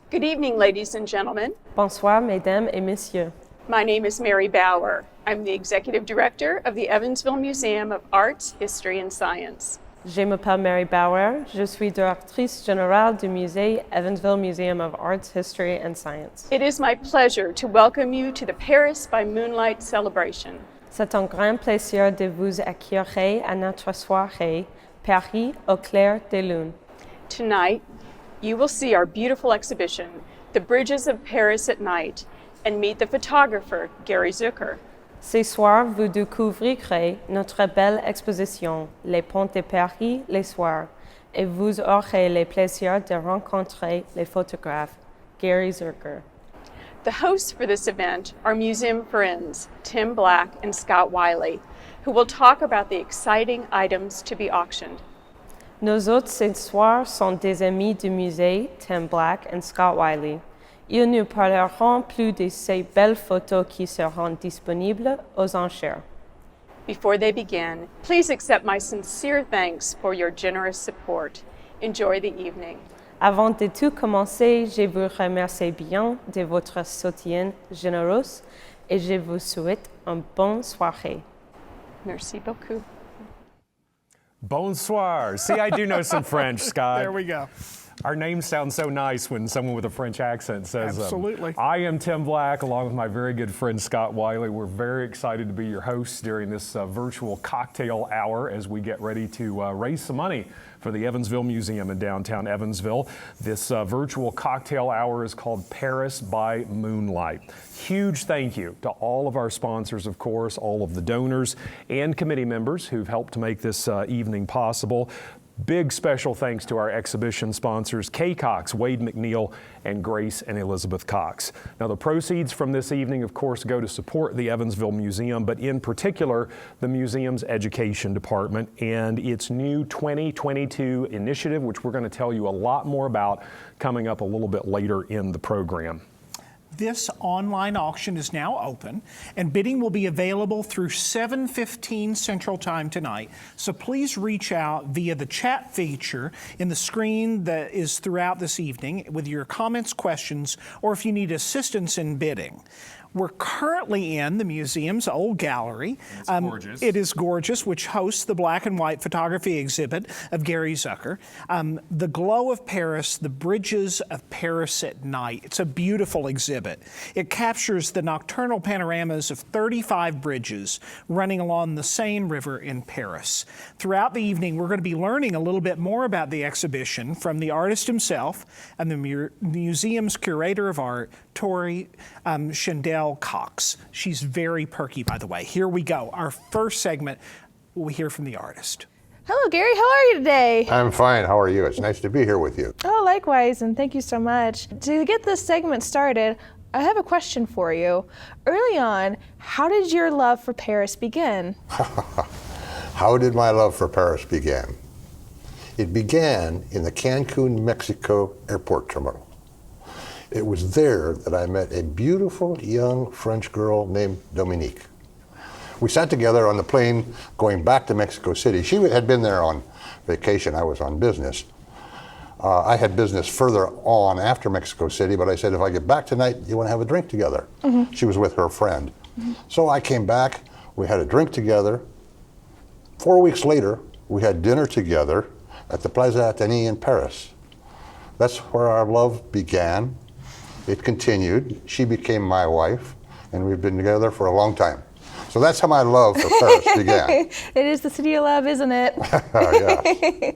Good evening, ladies and gentlemen. Bonsoir, mesdames et messieurs. My name is Mary Bauer. I'm the Executive Director of the Evansville Museum of Arts, History, and Science. Je m'appelle Mary Bauer. Je suis directrice générale du musée Evansville Museum of Arts, History, and Science. It is my pleasure to welcome you to the Paris by Moonlight celebration. C'est un grand plaisir de vous accueillir à notre soirée Paris au clair de lune. Tonight, you will see our beautiful exhibition, The Bridges of Paris at Night, and meet the photographer, Gary Zuercher. Ce soir, vous découvrirez notre belle exposition, Les Ponts de Paris les soirs, et vous aurez le plaisir de rencontrer le photographe, Gary Zuercher. The hosts for this event are museum friends, Tim Black and Scott Wylie, who will talk about the exciting items to be auctioned. Nos hôtes ce soir sont des amis du musée, Tim Black et Scott Wylie. Ils nous parleront plus de ces belles photos qui seront disponibles aux enchères. Before they begin, please accept my sincere thanks for your generous support. Enjoy the evening. Avant de tout commencer, je vous remercie bien de votre soutien généreux et je vous souhaite une bonne soirée. Merci beaucoup. Bonsoir. See, I do know some French, Scott. There we go. Our names sound so nice when someone with a French accent says them. Absolutely. I am Tim Black, along with my very good friend Scott Wylie. We're very excited to be your hosts during this virtual cocktail hour as we get ready to raise some money for the Evansville Museum in downtown Evansville. This virtual cocktail hour is called Paris by Moonlight. Huge thank you to all of our sponsors, of course, all of the donors and committee members who've helped to make this evening possible. Big special thanks to our exhibition sponsors, Kay Cox, Wade McNeil, and Grace and Elizabeth Cox. Now, the proceeds from this evening, of course, go to support the Evansville Museum, but in particular, the museum's education department and its new 2022 initiative, which we're going to tell you a lot more about coming up a little bit later in the program. This online auction is now open, and bidding will be available through 7:15 Central Time tonight. So please reach out via the chat feature in the screen that is throughout this evening with your comments, questions, or if you need assistance in bidding. We're currently in the museum's old gallery. It's gorgeous. It is gorgeous, which hosts the black and white photography exhibit of Gary Zuercher. The Glow of Paris, The Bridges of Paris at Night. It's a beautiful exhibit. It captures the nocturnal panoramas of 35 bridges running along the Seine River in Paris. Throughout the evening, we're going to be learning a little bit more about the exhibition from the artist himself and the museum's curator of art, Tori Chandel Cox. She's very perky, by the way. Here we go. Our first segment, we hear from the artist. Hello, Gary. How are you today? I'm fine. How are you? It's nice to be here with you. Oh, likewise, and thank you so much. To get this segment started, I have a question for you. Early on, how did your love for Paris begin? How did my love for Paris begin? It began in the Cancun, Mexico airport terminal. It was there that I met a beautiful young French girl named Dominique. We sat together on the plane going back to Mexico City. She had been there on vacation. I was on business. I had business further on after Mexico City, but I said, if I get back tonight, you want to have a drink together? Mm-hmm. She was with her friend. Mm-hmm. So I came back, we had a drink together. 4 weeks later, we had dinner together at the Plaza Athénée in Paris. That's where our love began. It continued. She became my wife, and we've been together for a long time. So that's how my love for Paris began. It is the city of love, isn't it? Yeah.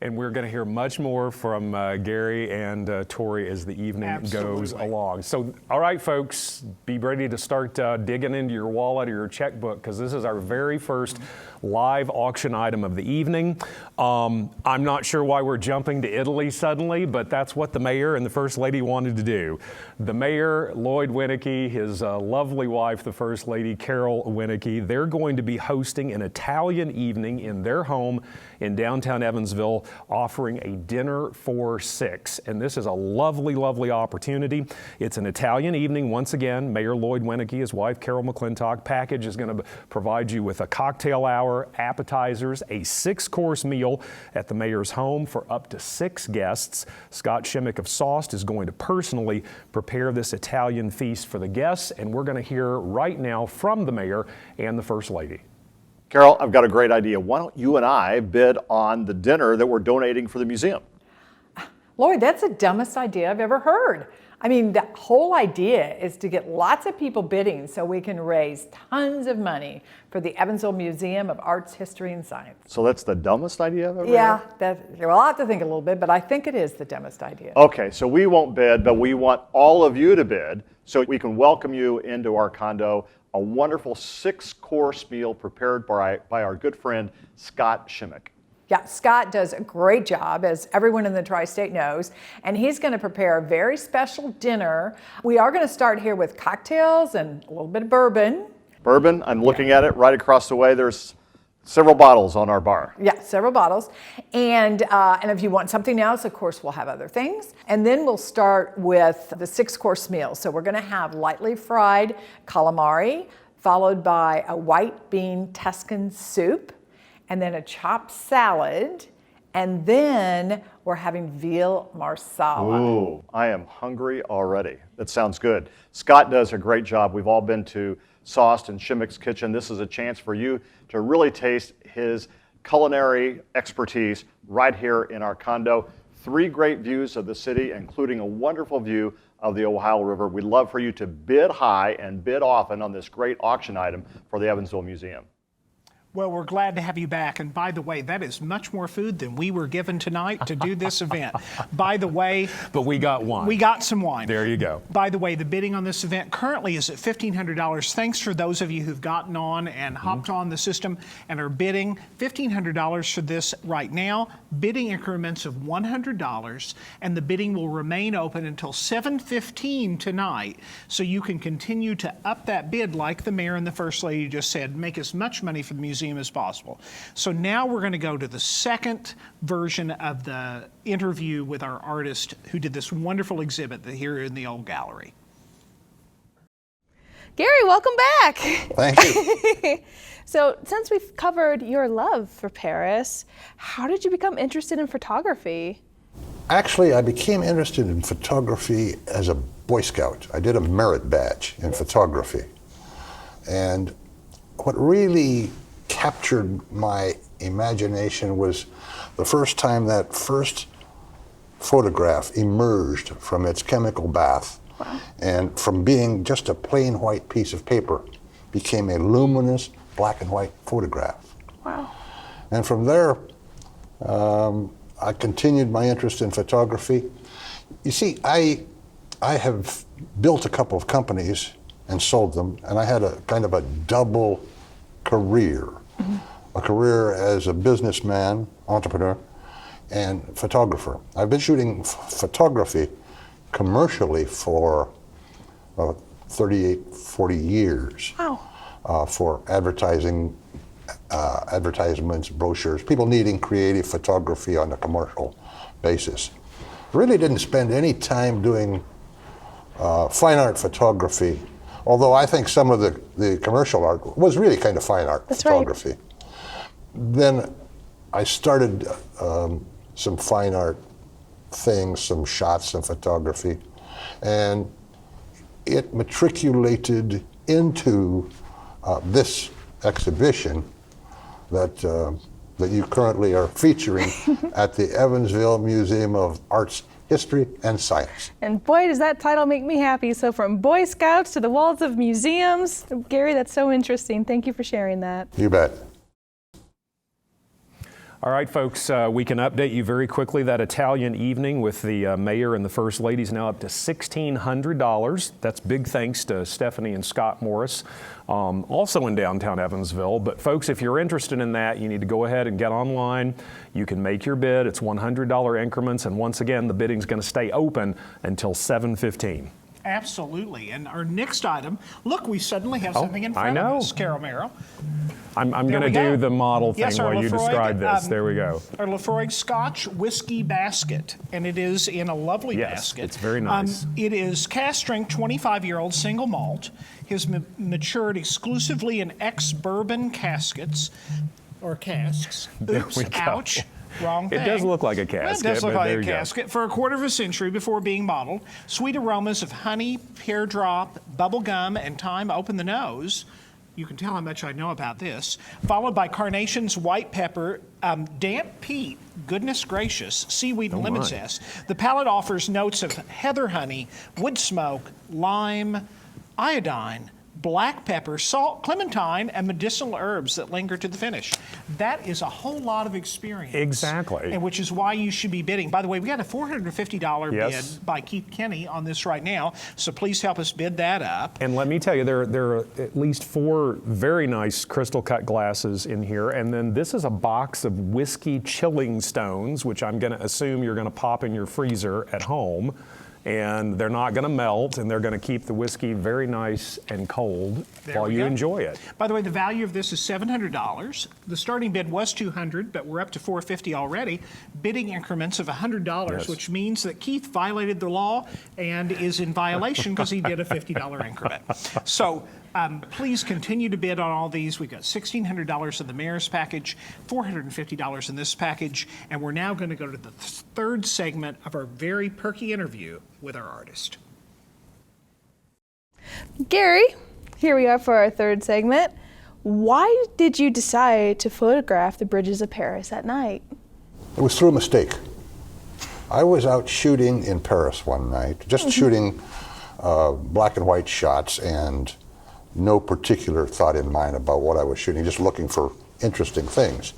And we're going to hear much more from Gary and Tori as the evening goes along. So, all right, folks, be ready to start digging into your wallet or your checkbook, because this is our very first live auction item of the evening. I'm not sure why we're jumping to Italy suddenly, but that's what the mayor and the first lady wanted to do. The mayor, Lloyd Winnicky, his lovely wife, the first lady, Carol Winnicky, they're going to be hosting an Italian evening in their home in downtown Evansville offering a dinner for 6. And this is a lovely, lovely opportunity. It's an Italian evening. Once again, Mayor Lloyd Winnicky, his wife Carol McClintock, package is going to provide you with a cocktail hour, appetizers, a 6-course meal at the mayor's home for up to 6 guests. Scott Shimmick of Sost is going to personally prepare this Italian feast for the guests, and we're going to hear right now from the mayor and the First Lady. Carol, I've got a great idea. Why don't you and I bid on the dinner that we're donating for the museum? Lloyd, that's the dumbest idea I've ever heard. I mean, the whole idea is to get lots of people bidding so we can raise tons of money for the Evansville Museum of Arts, History, and Science. So that's the dumbest idea I've ever Yeah, heard? well, I'll have to think a little bit, but I think it is the dumbest idea. Okay, so we won't bid, but we want all of you to bid so we can welcome you into our condo, a wonderful 6-course meal prepared by our good friend, Scott Shimmick. Yeah, Scott does a great job, as everyone in the tri-state knows, and he's going to prepare a very special dinner. We are going to start here with cocktails and a little bit of bourbon. Bourbon, I'm looking at it right across the way. There's several bottles on our bar. Yeah, several bottles. And if you want something else, of course, we'll have other things. And then we'll start with the 6-course meal. So we're going to have lightly fried calamari, followed by a white bean Tuscan soup, and then a chopped salad, and then we're having veal marsala. Ooh, I am hungry already. That sounds good. Scott does a great job. We've all been to Sost and Shimmick's Kitchen. This is a chance for you to really taste his culinary expertise right here in our condo. 3 great views of the city, including a wonderful view of the Ohio River. We'd love for you to bid high and bid often on this great auction item for the Evansville Museum. Well, we're glad to have you back. And by the way, that is much more food than we were given tonight to do this event. By the way, But we got wine. we got some wine. There you go. By the way, the bidding on this event currently is at $1,500. Thanks for those of you who've gotten on and hopped on the system and are bidding. $1,500 for this right now. Bidding increments of $100, and the bidding will remain open until 7:15 tonight. So you can continue to up that bid like the mayor and the First Lady just said, make as much money for the museum as possible. So now we're going to go to the second version of the interview with our artist who did this wonderful exhibit here in the old gallery. Gary, welcome back. Thank you. So, since we've covered your love for Paris, how did you become interested in photography? Actually, I became interested in photography as a Boy Scout. I did a merit badge in photography. And what really captured my imagination was the first time that first photograph emerged from its chemical bath. Wow. And from being just a plain white piece of paper became a luminous black and white photograph. Wow. And from there, I continued my interest in photography. You see, I have built a couple of companies and sold them, and I had a kind of a double career. Mm-hmm. A career as a businessman, entrepreneur, and photographer. I've been shooting photography commercially for 38, 40 years. Wow. For advertising, advertisements, brochures, people needing creative photography on a commercial basis. Really didn't spend any time doing fine art photography, although I think some of the commercial art was really kind of fine art photography. Right. Then I started some fine art things, some shots, some photography, and it matriculated into this exhibition that you currently are featuring at the Evansville Museum of Arts, History, and Science. And boy, does that title make me happy. So from Boy Scouts to the walls of museums. Gary, that's so interesting. Thank you for sharing that. You bet. All right, folks, we can update you very quickly. That Italian evening with the mayor and the First Lady is now up to $1,600. That's big thanks to Stephanie and Scott Morris, also in downtown Evansville. But folks, if you're interested in that, you need to go ahead and get online. You can make your bid. It's $100 increments. And once again, the bidding's going to stay open until 7:15. Absolutely. And our next item, look, we suddenly have something in front of us, Carol Merrill. I'm going to do the model thing while you describe this. There we go. Our Lafroig Scotch whiskey basket, and it is in a lovely basket. It's very nice. It is cast strength 25-year-old single malt. Has matured exclusively in ex-bourbon caskets or casks. Oops, ouch. Wrong thing. It does look like a casket. Well, it does look but like there a you go. casket. For a quarter of a century before being bottled, sweet aromas of honey, pear drop, bubble gum, and thyme open the nose. You can tell how much I know about this. Followed by carnations, white pepper, damp peat, goodness gracious, seaweed and lemon zest. The palate offers notes of heather honey, wood smoke, lime, iodine, black pepper, salt, clementine, and medicinal herbs that linger to the finish. That is a whole lot of experience. Exactly. And which is why you should be bidding. By the way, we got a $450 bid by Keith Kenny on this right now, so please help us bid that up. And let me tell you, there are at least 4 very nice crystal cut glasses in here, and then this is a box of whiskey chilling stones, which I'm going to assume you're going to pop in your freezer at home. And they're not going to melt, and they're going to keep the whiskey very nice and cold while you enjoy it. By the way, the value of this is $700. The starting bid was $200, but we're up to $450 already. Bidding increments of $100, which means that Keith violated the law and is in violation because he did a $50 increment. So please continue to bid on all these. We've got $1,600 in the mayor's package, $450 in this package, and we're now going to go to the third segment of our very perky interview with our artist. Gary, here we are for our third segment. Why did you decide to photograph the bridges of Paris at night? It was through a mistake. I was out shooting in Paris one night, just shooting black and white shots, and no particular thought in mind about what I was shooting, just looking for interesting things.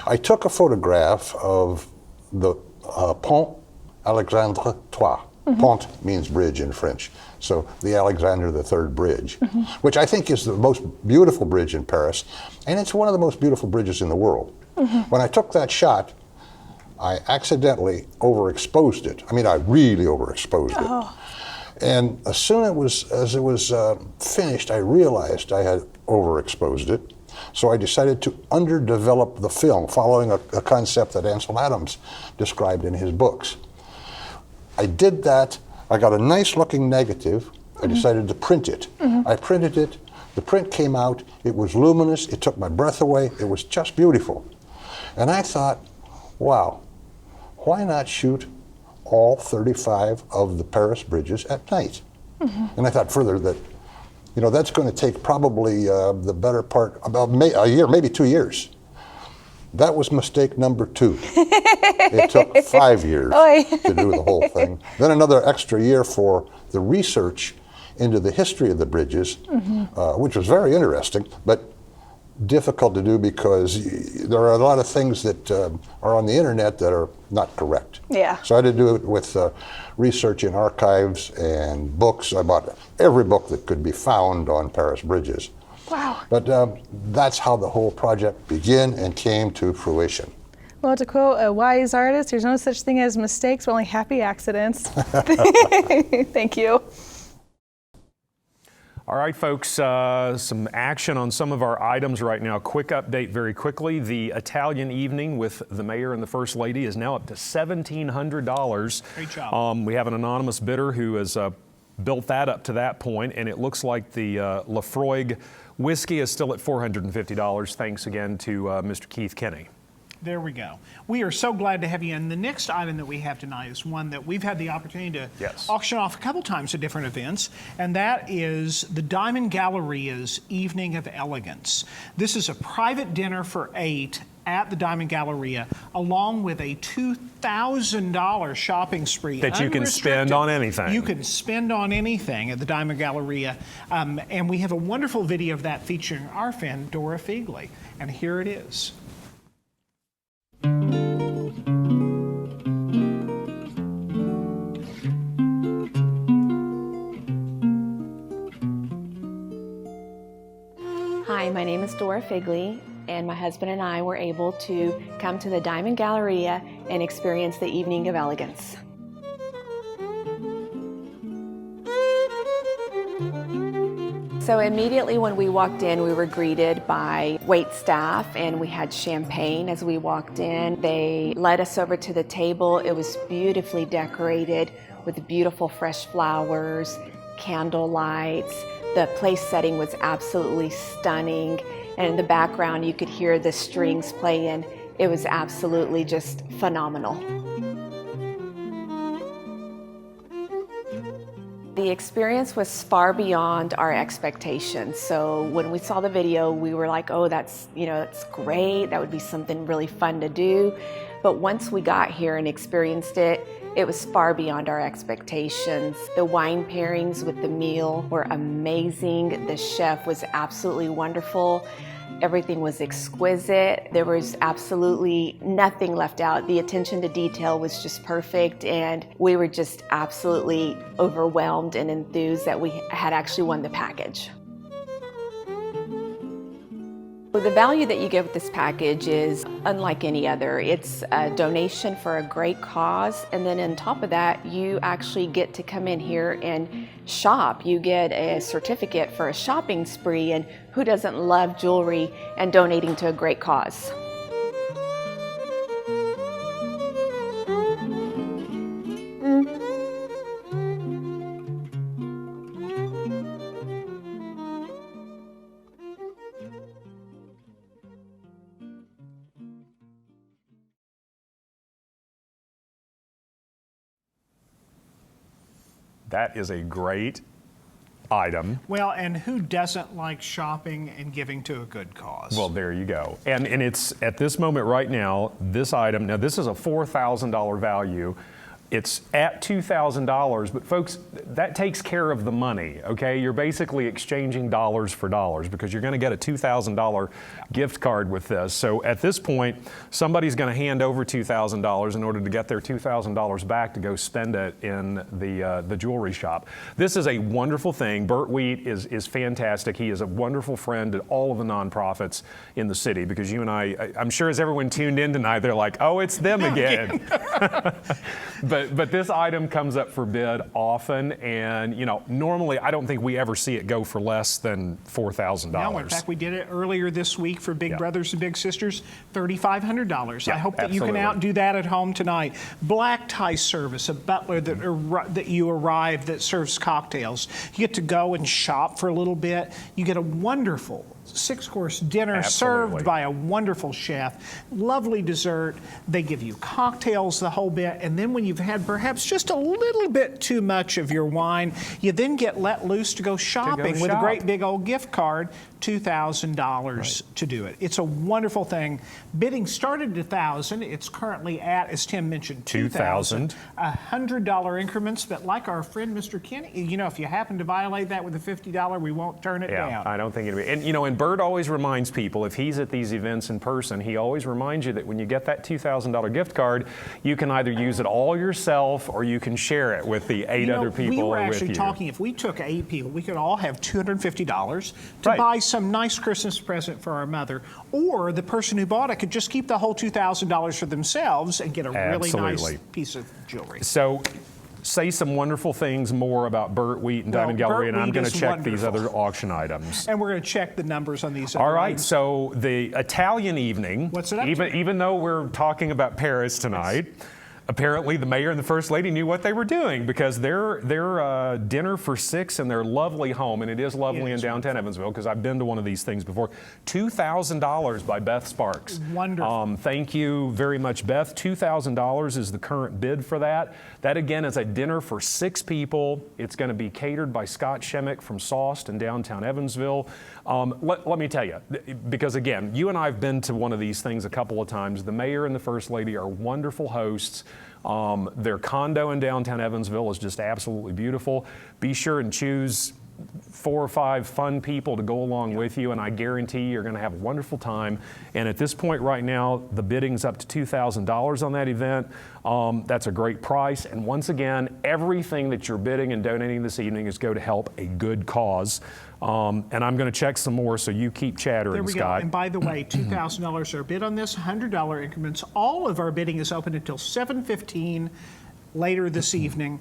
I took a photograph of the Pont Alexandre III. Pont means bridge in French, so the Alexander III Bridge, which I think is the most beautiful bridge in Paris, and it's one of the most beautiful bridges in the world. When I took that shot, I accidentally overexposed it. I mean, I really overexposed it. And as soon as it was finished, I realized I had overexposed it. So I decided to underdevelop the film, following a concept that Ansel Adams described in his books. I did that. I got a nice looking negative. I decided to print it. I printed it. The print came out. It was luminous. It took my breath away. It was just beautiful. And I thought, wow, why not shoot all 35 of the Paris bridges at night? And I thought further that, you know, that's going to take probably the better part, about a year, maybe 2 years. That was mistake number 2. It took 5 years to do the whole thing. Then another extra year for the research into the history of the bridges, which was very interesting, but difficult to do because there are a lot of things that are on the internet that are not correct. So I had to do it with research in archives and books. I bought every book that could be found on Paris bridges. Wow. But that's how the whole project began and came to fruition. Well, to quote a wise artist, there's no such thing as mistakes, but only happy accidents. Thank you. All right, folks, some action on some of our items right now. Quick update very quickly. The Italian evening with the mayor and the first lady is now up to $1,700. Great job. We have an anonymous bidder who has built that up to that point, and it looks like the Lafroig whiskey is still at $450. Thanks again to Mr. Keith Kenny. There we go. We are so glad to have you. And the next item that we have tonight is one that we've had the opportunity to auction off a couple times at different events, and that is the Diamond Galleria's Evening of Elegance. This is a private dinner for 8 at the Diamond Galleria, along with a $2,000 shopping spree. That you can spend on anything. You can spend on anything at the Diamond Galleria. And we have a wonderful video of that featuring our friend, Dora Feigley. And here it is. Hi, my name is Dora Feigley, and my husband and I were able to come to the Diamond Galleria and experience the Evening of Elegance. So immediately when we walked in, we were greeted by wait staff, and we had champagne as we walked in. They led us over to the table. It was beautifully decorated with beautiful fresh flowers, candle lights. The place setting was absolutely stunning, and in the background you could hear the strings playing. It was absolutely just phenomenal. The experience was far beyond our expectations. So when we saw the video, we were like, oh, that's great. That would be something really fun to do. But once we got here and experienced it, it was far beyond our expectations. The wine pairings with the meal were amazing. The chef was absolutely wonderful. Everything was exquisite. There was absolutely nothing left out. The attention to detail was just perfect, and we were just absolutely overwhelmed and enthused that we had actually won the package. The value that you get with this package is unlike any other. It's a donation for a great cause, and then on top of that, you actually get to come in here and shop. You get a certificate for a shopping spree, and who doesn't love jewelry and donating to a great cause? That is a great item. Well, and who doesn't like shopping and giving to a good cause? Well, there you go. And it's at this moment right now, this item, now this is a $4,000 value. It's at $2,000, but folks, that takes care of the money, okay? You're basically exchanging dollars for dollars because you're gonna get a $2,000 gift card with this. So at this point, somebody's gonna hand over $2,000 in order to get their $2,000 back to go spend it in the jewelry shop. This is a wonderful thing. Bert Wheat is fantastic. He is a wonderful friend to all of the nonprofits in the city because you and I'm sure as everyone tuned in tonight, they're like, oh, it's them again. But this item comes up for bid often, and normally I don't think we ever see it go for less than $4,000. No, in fact, we did it earlier this week for Big Brothers and Big Sisters, $3,500. Yeah, I hope that absolutely. you can outdo that at home tonight. Black tie service, a butler that you arrive that serves cocktails. You get to go and shop for a little bit. You get a wonderful 6-course dinner Absolutely. served by a wonderful chef. Lovely dessert. They give you cocktails, the whole bit. And then when you've had perhaps just a little bit too much of your wine, you then get let loose to go shopping with a great big old gift card, $2,000 to do it. It's a wonderful thing. Bidding started at $1,000. It's currently at, as Tim mentioned, $2,000. $100 increments, but like our friend Mr. Kenny, if you happen to violate that with a $50, we won't turn it down. I don't think it'll be. And Bert always reminds people, if he's at these events in person, he always reminds you that when you get that $2,000 gift card, you can either use it all yourself or you can share it with the 8 other people we were with actually you. talking, if we took 8 people, we could all have $250 to buy some nice Christmas present for our mother, or the person who bought it could just keep the whole $2,000 for themselves and get a really nice piece of jewelry. So say some wonderful things more about Bert Wheat and Diamond Gallery, and I'm going to check these other auction items. And we're going to check the numbers on these other All right, items. so the Italian evening, what's it up to? even though we're talking about Paris tonight, apparently the mayor and the first lady knew what they were doing because their dinner for 6 in their lovely home, and it is lovely in downtown Evansville because I've been to one of these things before, $2,000 by Beth Sparks. Wonderful. Thank you very much, Beth. $2,000 is the current bid for that. That again is a dinner for 6 people. It's going to be catered by Scott Shemick from Sauced in downtown Evansville. Let me tell you, because again, you and I have been to one of these things a couple of times. The mayor and the first lady are wonderful hosts. Their condo in downtown Evansville is just absolutely beautiful. Be sure and choose 4 or 5 fun people to go along with you, and I guarantee you're going to have a wonderful time. And at this point right now, the bidding's up to $2,000 on that event. That's a great price. And once again, everything that you're bidding and donating this evening is going to help a good cause. And I'm going to check some more, so you keep chattering, there we Scott. go. And by the way, $2,000 are bid on this, $100 increments. All of our bidding is open until 7:15 later this evening.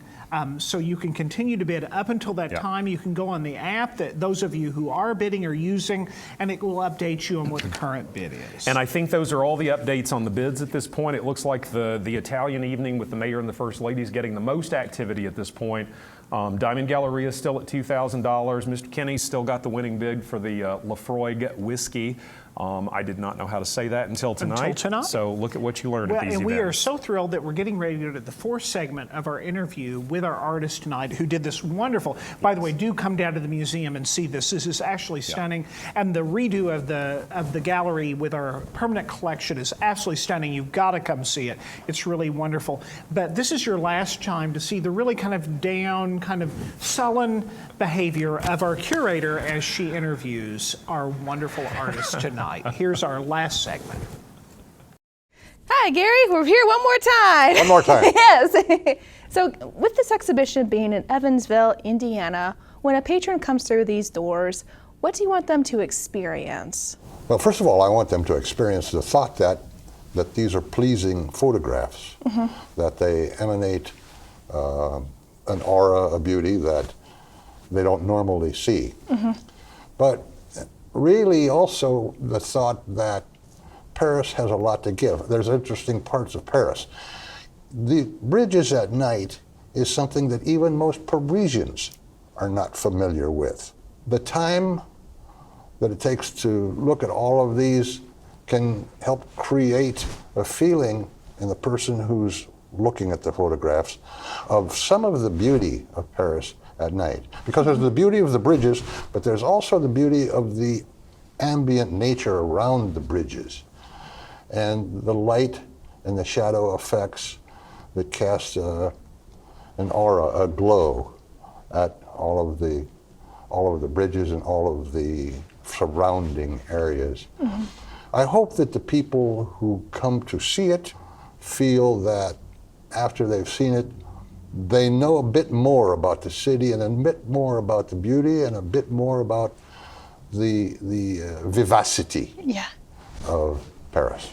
So you can continue to bid up until that time. You can go on the app that those of you who are bidding are using, and it will update you on what the current bid is. And I think those are all the updates on the bids at this point. It looks like the Italian evening with the mayor and the first lady is getting the most activity at this point. Diamond Galleria is still at $2,000. Mr. Kenny's still got the winning bid for the Lafroig whiskey. I did not know how to say that until tonight. So look at what you learned at these events. And we are so thrilled that we're getting ready to go to the fourth segment of our interview with our artist tonight, who did this wonderful. By the way, do come down to the museum and see this. This is actually stunning, and the redo of the gallery with our permanent collection is absolutely stunning. You've got to come see it. It's really wonderful. But this is your last time to see the really kind of down, kind of sullen behavior of our curator as she interviews our wonderful artist tonight. Here's our last segment. Hi, Gary. We're here one more time. One more time. Yes. So with this exhibition being in Evansville, Indiana, when a patron comes through these doors, what do you want them to experience? Well, first of all, I want them to experience the thought that these are pleasing photographs, that they emanate an aura, a beauty that they don't normally see. But really also the thought that Paris has a lot to give. There's interesting parts of Paris. The bridges at night is something that even most Parisians are not familiar with. The time that it takes to look at all of these can help create a feeling in the person who's looking at the photographs of some of the beauty of Paris at night. Because there's the beauty of the bridges, but there's also the beauty of the ambient nature around the bridges and the light and the shadow effects that cast an aura, a glow at all of the bridges and all of the surrounding areas. I hope that the people who come to see it feel that after they've seen it, they know a bit more about the city and a bit more about the beauty and a bit more about the vivacity of Paris.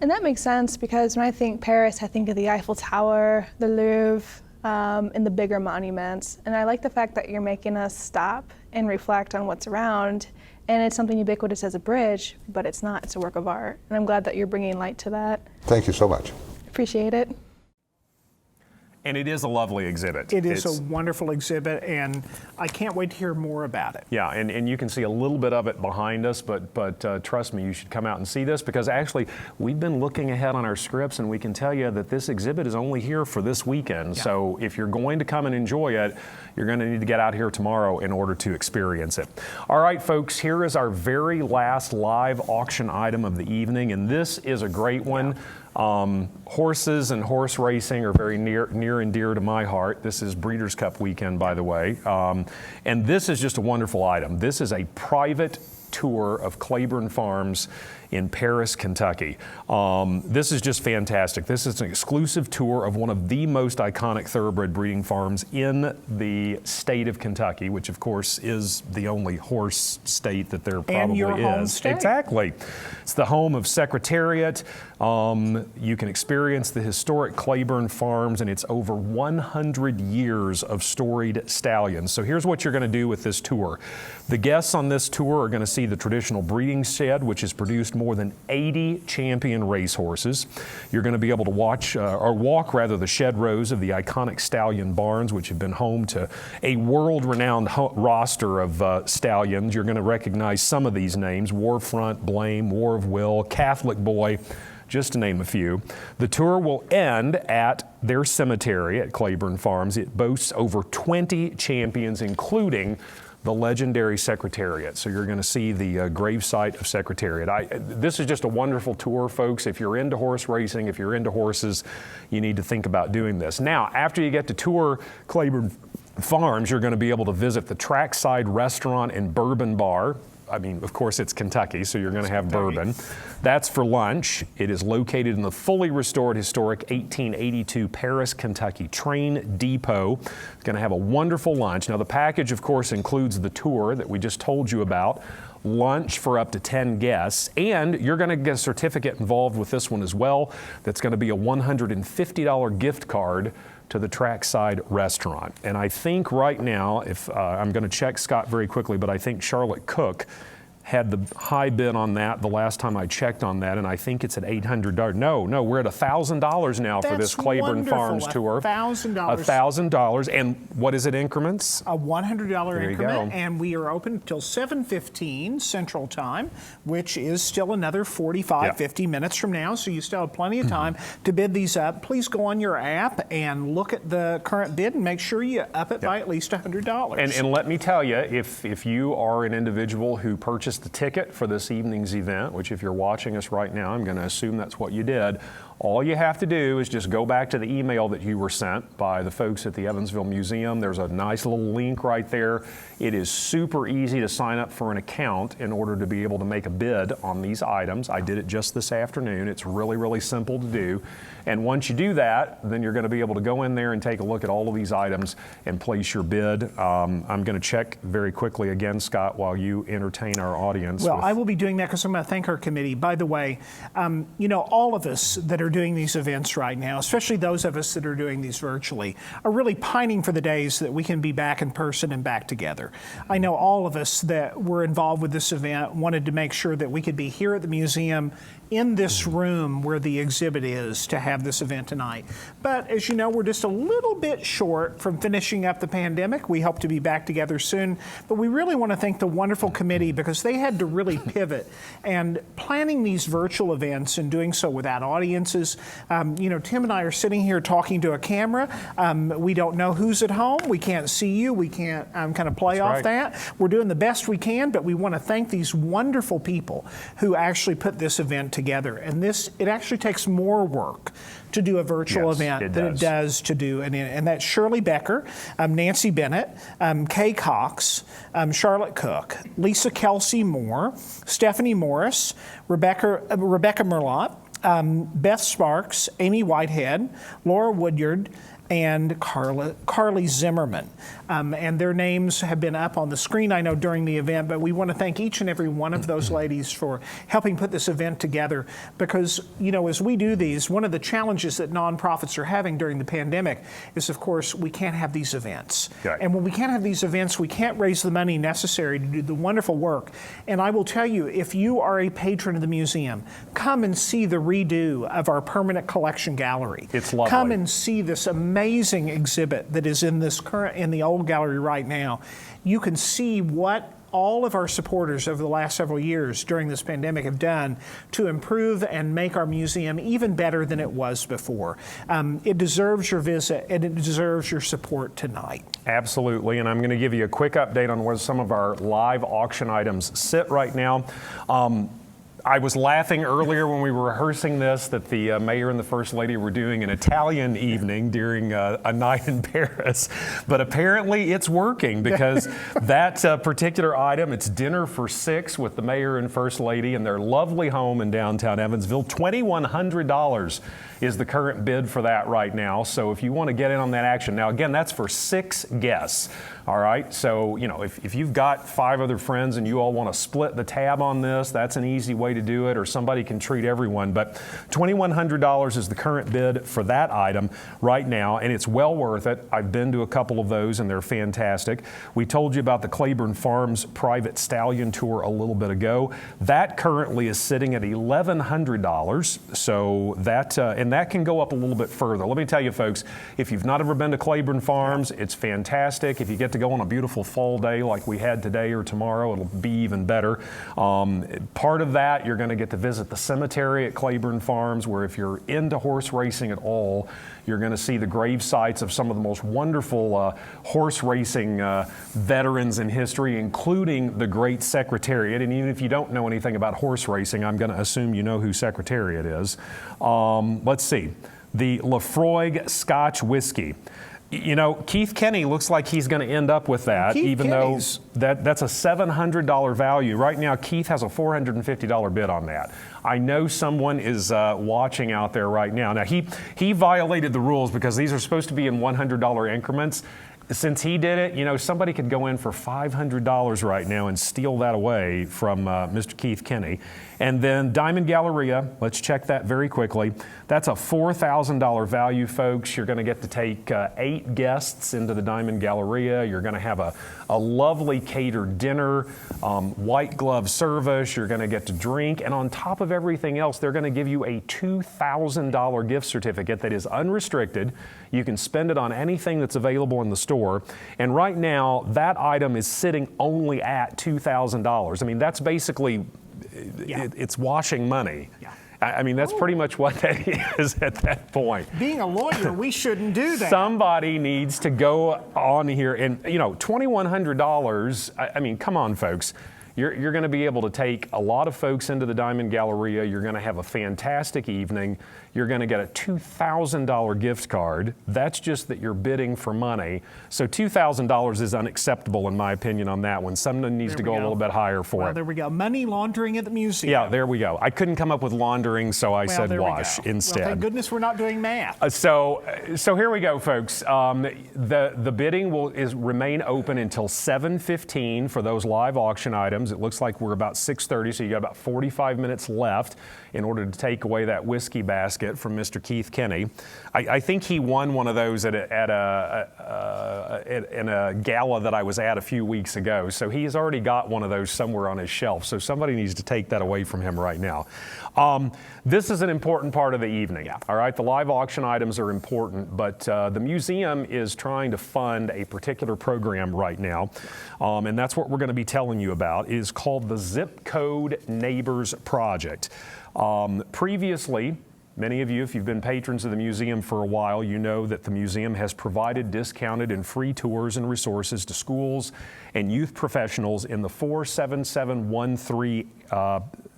And that makes sense, because when I think Paris, I think of the Eiffel Tower, the Louvre, and the bigger monuments. And I like the fact that you're making us stop and reflect on what's around. And it's something ubiquitous as a bridge, but it's not. It's a work of art. And I'm glad that you're bringing light to that. Thank you so much. Appreciate it. And it is a lovely exhibit. It's a wonderful exhibit, and I can't wait to hear more about it. Yeah, and you can see a little bit of it behind us, but trust me, you should come out and see this, because actually we've been looking ahead on our scripts, and we can tell you that this exhibit is only here for this weekend. So if you're going to come and enjoy it, you're going to need to get out here tomorrow in order to experience it. All right, folks, here is our very last live auction item of the evening, and this is a great one. Horses and horse racing are very near and dear to my heart. This is Breeders' Cup weekend, by the way. And this is just a wonderful item. This is a private tour of Claiborne Farms in Paris, Kentucky. This is just fantastic. This is an exclusive tour of one of the most iconic thoroughbred breeding farms in the state of Kentucky, which of course is the only horse state that there probably and your is. Home state. Exactly. It's the home of Secretariat. You can experience the historic Claiborne Farms and its over 100 years of storied stallions. So here's what you're going to do with this tour. The guests on this tour are going to see the traditional breeding shed, which has produced more than 80 champion racehorses. You're going to be able to walk the shed rows of the iconic stallion barns, which have been home to a world-renowned roster of stallions. You're going to recognize some of these names: Warfront, Blame, War of Will, Catholic Boy, just to name a few. The tour will end at their cemetery at Claiborne Farms. It boasts over 20 champions, including the legendary Secretariat. So you're going to see the gravesite of Secretariat. This is just a wonderful tour, folks. If you're into horse racing, if you're into horses, you need to think about doing this. Now, after you get to tour Claiborne Farms, you're going to be able to visit the Trackside Restaurant and Bourbon Bar. I mean, of course, it's Kentucky, so you're going to have bourbon. That's for lunch. It is located in the fully restored historic 1882 Paris, Kentucky train depot. It's going to have a wonderful lunch. Now, the package, of course, includes the tour that we just told you about, lunch for up to 10 guests, and you're going to get a certificate involved with this one as well. That's going to be a $150 gift card to the Trackside Restaurant. And I think right now, if I'm going to check Scott very quickly, but I think Charlotte Cook had the high bid on that the last time I checked on that, and I think it's at $800. No, we're at $1,000 now for this Claiborne Farms tour. $1,000. $1,000. And what is it, increments? A $100 There you increment, go. and we are open until 7:15 Central Time, which is still another 45, 50 minutes from now, so you still have plenty of time to bid these up. Please go on your app and look at the current bid and make sure you up it by at least $100. And let me tell you, if you are an individual who purchased the ticket for this evening's event, which if you're watching us right now, I'm going to assume that's what you did, all you have to do is just go back to the email that you were sent by the folks at the Evansville Museum. There's a nice little link right there. It is super easy to sign up for an account in order to be able to make a bid on these items. I did it just this afternoon. It's really, really simple to do. And once you do that, then you're going to be able to go in there and take a look at all of these items and place your bid. I'm going to check very quickly again, Scott, while you entertain our audience. Well, I will be doing that because I'm going to thank our committee. By the way, you know, all of us that are doing these events right now, especially those of us that are doing these virtually, are really pining for the days that we can be back in person and back together. I know all of us that were involved with this event wanted to make sure that we could be here at the museum in this room where the exhibit is to have this event tonight. But as you know, we're just a little bit short from finishing up the pandemic. We hope to be back together soon, but we really want to thank the wonderful committee because they had to really pivot and planning these virtual events and doing so without audiences. You know, Tim and I are sitting here talking to a camera. We don't know who's at home. We can't see you. We can't kind of play off that. We're doing the best we can, but we want to thank these wonderful people who actually put this event together. And it actually takes more work to do a virtual event than it does to do and that's Shirley Becker, Nancy Bennett, Kay Cox, Charlotte Cook, Lisa Kelsey Moore, Stephanie Morris, Rebecca Merlot, Beth Sparks, Amy Whitehead, Laura Woodyard, and Carly Zimmerman. And their names have been up on the screen, I know, during the event, but we want to thank each and every one of those ladies for helping put this event together because, you know, as we do these, one of the challenges that nonprofits are having during the pandemic is, of course, we can't have these events. Okay. And when we can't have these events, we can't raise the money necessary to do the wonderful work. And I will tell you, if you are a patron of the museum, come and see the redo of our permanent collection gallery. It's lovely. Come and see this amazing exhibit that is in the old gallery right now. You can see what all of our supporters over the last several years during this pandemic have done to improve and make our museum even better than it was before. It deserves your visit and it deserves your support tonight. Absolutely, and I'm going to give you a quick update on where some of our live auction items sit right now. I was laughing earlier when we were rehearsing this that the mayor and the first lady were doing an Italian evening during a night in Paris, but apparently it's working because that particular item, it's dinner for 6 with the mayor and first lady in their lovely home in downtown Evansville. $2,100 is the current bid for that right now. So if you want to get in on that action, now again, that's for 6 guests. All right, so you know, if you've got 5 other friends and you all want to split the tab on this, that's an easy way to do it, or somebody can treat everyone. But $2,100 is the current bid for that item right now, and it's well worth it. I've been to a couple of those and they're fantastic. We told you about the Claiborne Farms private stallion tour a little bit ago. That currently is sitting at $1,100, so that and that can go up a little bit further. Let me tell you, folks, if you've not ever been to Claiborne Farms, it's fantastic. If you get to go on a beautiful fall day like we had today or tomorrow, it'll be even better. Part of that, you're going to get to visit the cemetery at Claiborne Farms, where if you're into horse racing at all, you're going to see the grave sites of some of the most wonderful horse racing veterans in history, including the great Secretariat. And even if you don't know anything about horse racing, I'm going to assume you know who Secretariat is. Let's see. The Lafroig Scotch Whiskey. You know, Keith Kenny looks like he's going to end up with that, even though that's a $700 value. Right now, Keith has a $450 bid on that. I know someone is watching out there right now. Now, he violated the rules because these are supposed to be in $100 increments. Since he did it, you know, somebody could go in for $500 right now and steal that away from Mr. Keith Kinney. And then Diamond Galleria, let's check that very quickly. That's a $4,000 value, folks. You're going to get to take 8 guests into the Diamond Galleria. You're going to have a lovely catered dinner, white glove service. You're going to get to drink. And on top of everything else, they're going to give you a $2,000 gift certificate that is unrestricted. You can spend it on anything that's available in the store. And right now, that item is sitting only at $2,000. I mean, that's basically, it's washing money. Yeah. I mean, that's pretty much what that is at that point. Being a lawyer, we shouldn't do that. Somebody needs to go on here and, you know, $2,100, I mean, come on, folks. You're going to be able to take a lot of folks into the Diamond Galleria. You're going to have a fantastic evening. You're going to get a $2,000 gift card. That's just that you're bidding for money. So $2,000 is unacceptable, in my opinion, on that one. Someone needs to go a little bit higher for well, it. there we go. Money laundering at the museum. Yeah, there we go. I couldn't come up with laundering, so I said there we wash go. instead. Well, thank goodness we're not doing math. So here we go, folks. The bidding will remain open until 7:15 for those live auction items. It looks like we're about 6:30, so you got about 45 minutes left in order to take away that whiskey basket from Mr. Keith Kinney. I think he won one of those in a gala that I was at a few weeks ago. So he has already got one of those somewhere on his shelf. So somebody needs to take that away from him right now. This is an important part of the evening. All right, the live auction items are important, but the museum is trying to fund a particular program right now, and that's what we're going to be telling you about. It is called the Zip Code Neighbors Project. Previously, many of you, if you've been patrons of the museum for a while, you know that the museum has provided discounted and free tours and resources to schools and youth professionals in the 47713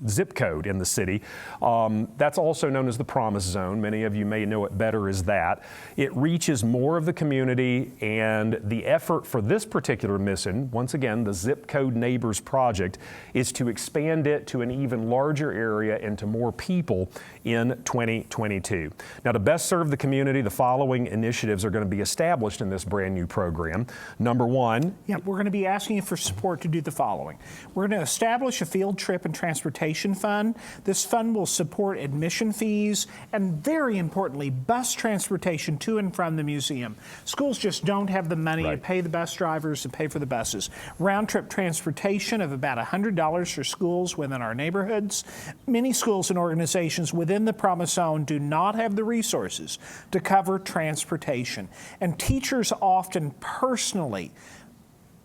zip code in the city. That's also known as the Promise Zone. Many of you may know it better as that. It reaches more of the community, and the effort for this particular mission, once again, the Zip Code Neighbors Project, is to expand it to an even larger area and to more people in 2022. Now, to best serve the community, the following initiatives are going to be established in this brand new program. Number one. Yeah, we're going to be asking you for support to do the following. We're going to establish a field trip and transportation fund. This fund will support admission fees and, very importantly, bus transportation to and from the museum. Schools just don't have the money to pay the bus drivers and pay for the buses. Round-trip transportation of about $100 for schools within our neighborhoods. Many schools and organizations within the Promise Zone do not have the resources to cover transportation, and teachers often personally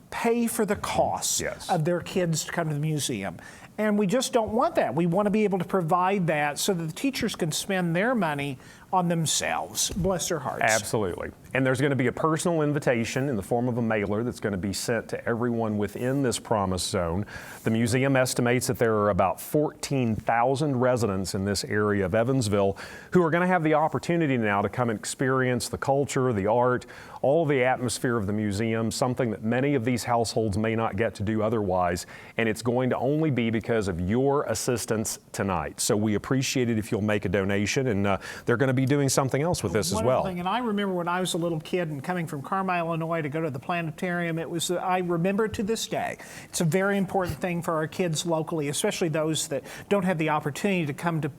pay for the costs of their kids to come to the museum. And we just don't want that. We want to be able to provide that so that the teachers can spend their money on themselves. Bless their hearts. Absolutely. And there's going to be a personal invitation in the form of a mailer that's going to be sent to everyone within this Promise Zone. The museum estimates that there are about 14,000 residents in this area of Evansville who are going to have the opportunity now to come and experience the culture, the art, all the atmosphere of the museum, something that many of these households may not get to do otherwise. And it's going to only be because of your assistance tonight. So we appreciate it if you'll make a donation, and they're going to be doing something else with this as well. And I remember when I was a little kid and coming from Carmel, Illinois to go to the planetarium, I remember to this day. It's a very important thing for our kids locally, especially those that don't have the opportunity to come to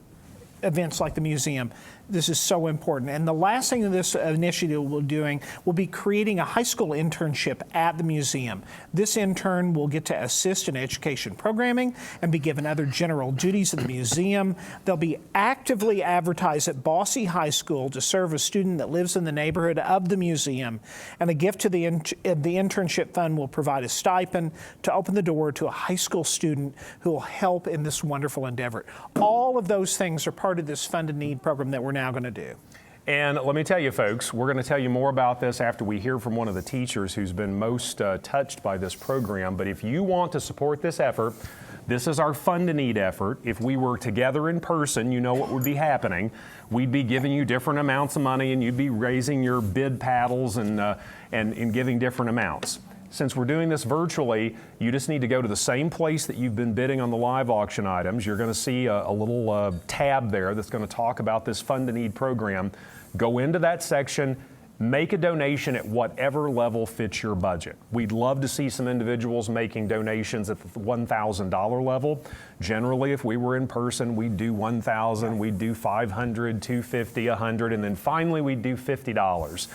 events like the museum. This is so important. And the last thing this initiative will be doing will be creating a high school internship at the museum. This intern will get to assist in education programming and be given other general duties at the museum. They'll be actively advertised at Bosse High School to serve a student that lives in the neighborhood of the museum. And a gift to the internship fund will provide a stipend to open the door to a high school student who will help in this wonderful endeavor. All of those things are part of this Fund and Need program that we're now going to do. And let me tell you, folks, we're going to tell you more about this after we hear from one of the teachers who's been most touched by this program. But if you want to support this effort, this is our Fund and Need effort. If we were together in person, you know what would be happening. We'd be giving you different amounts of money, and you'd be raising your bid paddles and giving different amounts. Since we're doing this virtually, you just need to go to the same place that you've been bidding on the live auction items. You're going to see a little tab there that's going to talk about this Fund and Need program. Go into that section, Make a donation at whatever level fits your budget. We'd love to see some individuals making donations at the $1,000 level. Generally, if we were in person, we'd do $1,000, we'd do $500, $250, $100, and then finally we'd do $50.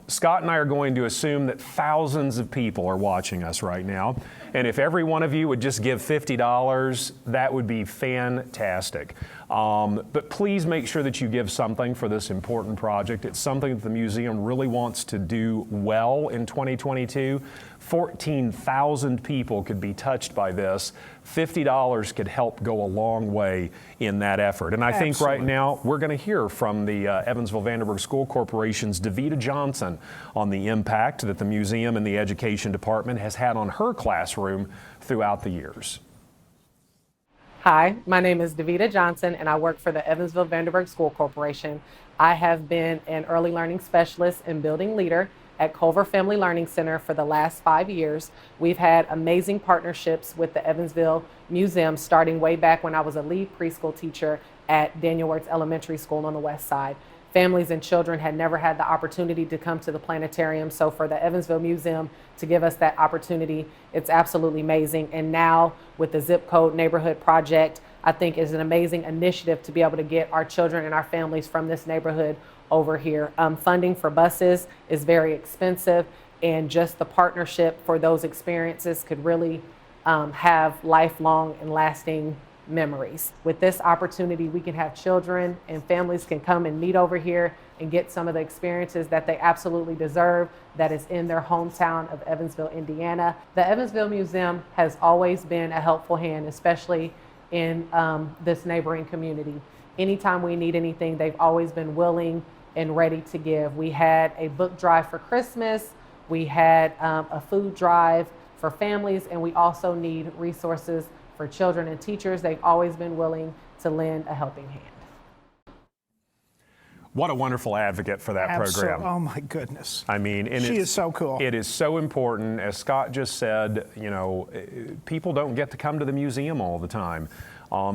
Scott and I are going to assume that thousands of people are watching us right now. And if every one of you would just give $50, that would be fantastic. But please make sure that you give something for this important project. It's something that the museum really wants to do well in 2022. 14,000 people could be touched by this. $50 could help go a long way in that effort. And I think right now we're going to hear from the Evansville Vanderburgh School Corporation's Davita Johnson on the impact that the museum and the education department has had on her classroom throughout the years. Hi, my name is Davita Johnson and I work for the Evansville Vanderburgh School Corporation. I have been an early learning specialist and building leader at Culver Family Learning Center for the last 5 years. We've had amazing partnerships with the Evansville Museum starting way back when I was a lead preschool teacher at Daniel Wirtz Elementary School on the west side. Families and children had never had the opportunity to come to the planetarium, so for the Evansville Museum to give us that opportunity, it's absolutely amazing. And now with the Zip Code Neighborhood Project, I think is an amazing initiative to be able to get our children and our families from this neighborhood over here. Funding for buses is very expensive, and just the partnership for those experiences could really have lifelong and lasting memories. With this opportunity, we can have children and families can come and meet over here and get some of the experiences that they absolutely deserve that is in their hometown of Evansville, Indiana. The Evansville Museum has always been a helpful hand, especially in this neighboring community. Anytime we need anything, they've always been willing and ready to give. We had a book drive for Christmas, we had a food drive for families, and we also need resources for children and teachers. They've always been willing to lend a helping hand. What a wonderful advocate for that program. Oh my goodness. I mean, and she is so cool. It is so important. As Scott just said, you know, people don't get to come to the museum all the time.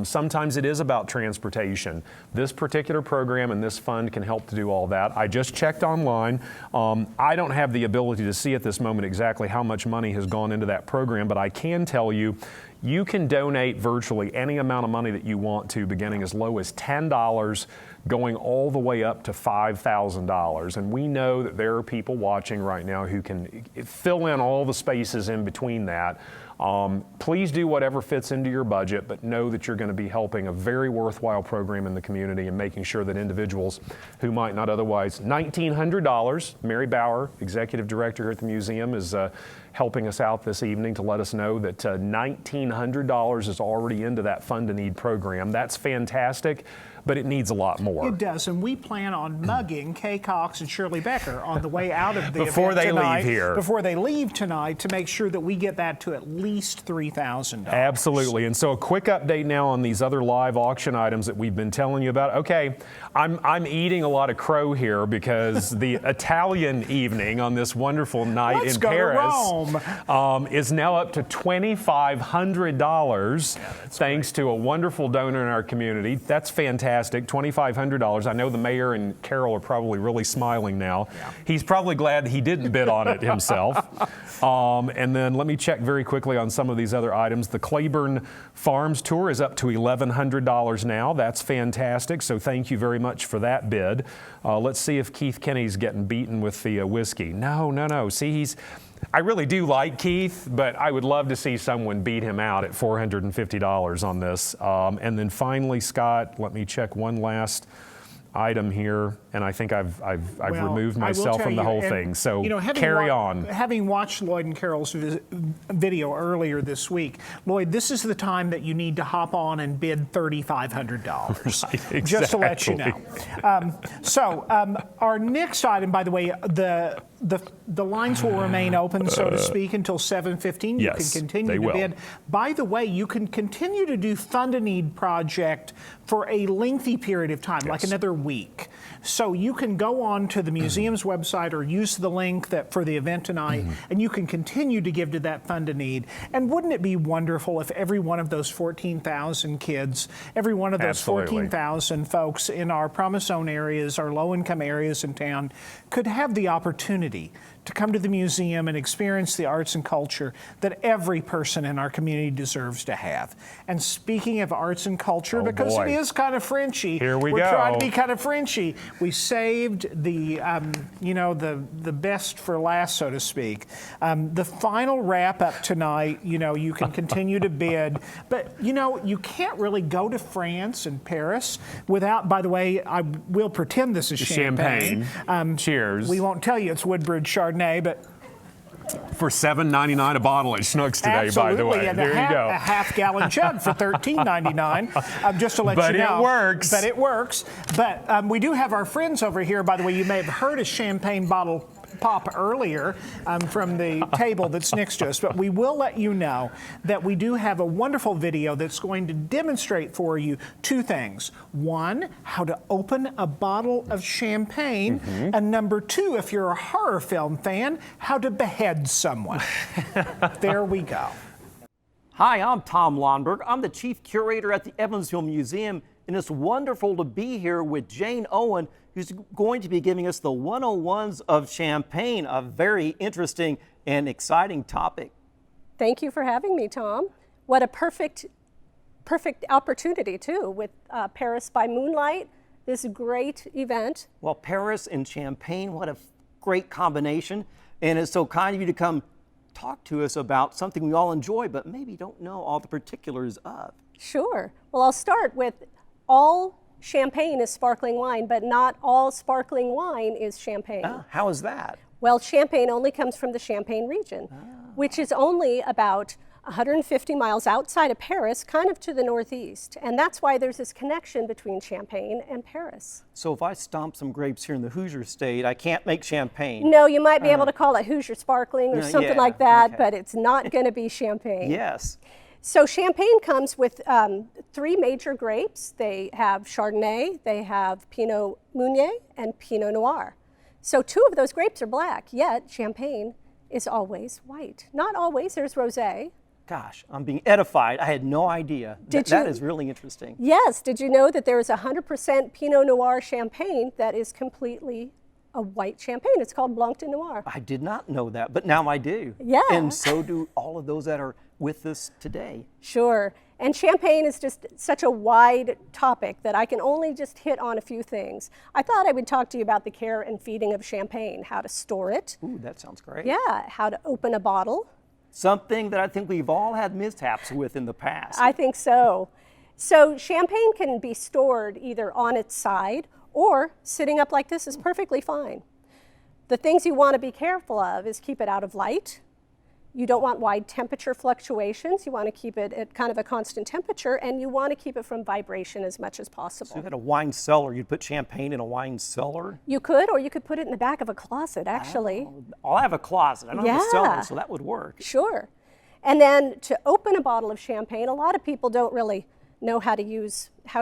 Sometimes it is about transportation. This particular program and this fund can help to do all that. I just checked online. I don't have the ability to see at this moment exactly how much money has gone into that program, but I can tell you, you can donate virtually any amount of money that you want to, beginning as low as $10, going all the way up to $5,000. And we know that there are people watching right now who can fill in all the spaces in between that. Please do whatever fits into your budget, but know that you're going to be helping a very worthwhile program in the community and making sure that individuals who might not otherwise. $1,900, Mary Bauer, Executive Director here at the museum, is helping us out this evening to let us know that $1,900 is already into that Fund a Need program. That's fantastic, but it needs a lot more. It does, and we plan on mugging Kay Cox and Shirley Becker on the way out of the before event they tonight, leave here. Before they leave tonight, to make sure that we get that to at least $3,000. Absolutely, and so a quick update now on these other live auction items that we've been telling you about. Okay, I'm eating a lot of crow here because the Italian evening on this wonderful night in Paris is now up to $2,500 thanks to a wonderful donor in our community. That's fantastic, $2,500. I know the mayor and Carol are probably really smiling now. Yeah. He's probably glad he didn't bid on it himself. And then let me check very quickly on some of these other items. The Claiborne Farms Tour is up to $1,100 now. That's fantastic, so thank you very much for that bid. Let's see if Keith Kenny's getting beaten with the whiskey. No. See, I really do like Keith, but I would love to see someone beat him out at $450 on this. And then finally, Scott, let me check one last item here, and I think I've removed myself from the whole thing. So carry on. Having watched Lloyd and Carol's video earlier this week, Lloyd, this is the time that you need to hop on and bid $3,500. Right, exactly. Just to let you know. Our next item, by the way, the the lines will remain open, so to speak, until 7:15. You Yes, can continue they to will. bid. By the way, you can continue to do Fund a Need project for a lengthy period of time, like another week. So you can go on to the museum's website or use the link for the event tonight, and you can continue to give to that Fund a Need. And wouldn't it be wonderful if every one of those 14,000 kids, every one of those Absolutely. 14,000 folks in our Promise Zone areas, our low-income areas in town, could have the opportunity to come to the museum and experience the arts and culture that every person in our community deserves to have. And speaking of arts and culture, because boy. it is kind of Frenchy, Here we we're go. trying to be kind of Frenchy. We saved the best for last, so to speak. The final wrap up tonight, you can continue to bid, but you can't really go to France and Paris without, by the way, I will pretend this is champagne. Cheers. We won't tell you it's Woodbridge Chardonnay, but For $7.99 a bottle at Schnucks today, by the way. and There you go. a half-gallon jug for $13.99, just to let But you know. it works. But it works. But we do have our friends over here. By the way, you may have heard a champagne bottle pop earlier from the table that's next to us, but we will let you know that we do have a wonderful video that's going to demonstrate for you two things. One, how to open a bottle of champagne, and number two, if you're a horror film fan, how to behead someone. There we go. Hi, I'm Tom Lonberg. I'm the Chief Curator at the Evansville Museum, and it's wonderful to be here with Jane Owen, who's going to be giving us the 101s of Champagne, a very interesting and exciting topic. Thank you for having me, Tom. What a perfect opportunity, too, with Paris by Moonlight, this great event. Well, Paris and Champagne, what a great combination. And it's so kind of you to come talk to us about something we all enjoy, but maybe don't know all the particulars of. Sure. Well, I'll start with all champagne is sparkling wine, but not all sparkling wine is champagne. How is that? Well, champagne only comes from the Champagne region, which is only about 150 miles outside of Paris, kind of to the northeast. And that's why there's this connection between Champagne and Paris. So if I stomp some grapes here in the Hoosier State, I can't make champagne? No, you might be able to call it Hoosier Sparkling or something like that, but it's not going to be champagne. Yes. So Champagne comes with three major grapes. They have Chardonnay, they have Pinot Meunier, and Pinot Noir. So two of those grapes are black, yet Champagne is always white. Not always, there's rosé. Gosh, I'm being edified. I had no idea. That is really interesting. Yes, did you know that there is 100% Pinot Noir Champagne that is completely a white champagne? It's called Blanc de Noir. I did not know that, but now I do. Yeah. And so do all of those that are with us today. Sure. And champagne is just such a wide topic that I can only just hit on a few things. I thought I would talk to you about the care and feeding of champagne, how to store it. Ooh, that sounds great. Yeah, how to open a bottle. Something that I think we've all had mishaps with in the past. I think so. So champagne can be stored either on its side or sitting up like this is perfectly fine. The things you want to be careful of is keep it out of light. You don't want wide temperature fluctuations. You want to keep it at kind of a constant temperature, and you want to keep it from vibration as much as possible. So you had a wine cellar. You'd put champagne in a wine cellar? You could, or you could put it in the back of a closet, actually. I'll have a closet. I don't have a cellar, so that would work. Sure. And then to open a bottle of champagne, a lot of people don't really know how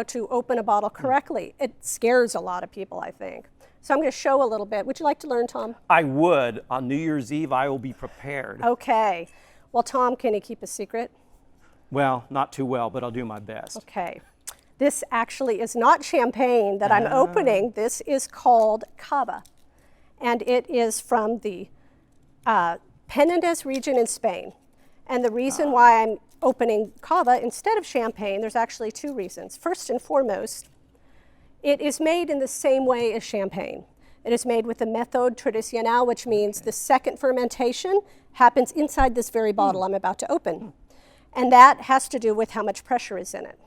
to open a bottle correctly. It scares a lot of people, I think. So I'm going to show a little bit. Would you like to learn, Tom? I would. On New Year's Eve, I will be prepared. Okay. Well, Tom, can you keep a secret? Well, not too well, but I'll do my best. Okay. This actually is not champagne that I'm opening. This is called cava. And it is from the Penedès region in Spain. And the reason why I'm opening cava instead of champagne, there's actually two reasons. First and foremost, it is made in the same way as champagne. It is made with the méthode traditionnelle, which means the second fermentation happens inside this very bottle I'm about to open. And that has to do with how much pressure is in it.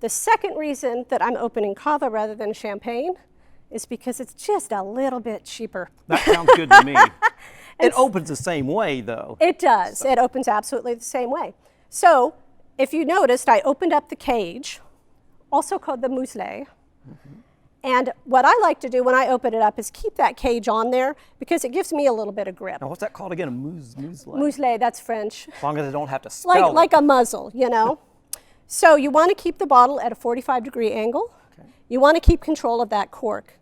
The second reason that I'm opening cava rather than champagne is because it's just a little bit cheaper. That sounds good to me. It opens the same way, though. It does. It opens absolutely the same way. So if you noticed, I opened up the cage, also called the muselet, And what I like to do when I open it up is keep that cage on there because it gives me a little bit of grip. Now, what's that called again? A muselet? Muselet, that's French. As long as I don't have to spell Like a muzzle, you know. So you want to keep the bottle at a 45-degree angle. Okay. You want to keep control of that cork.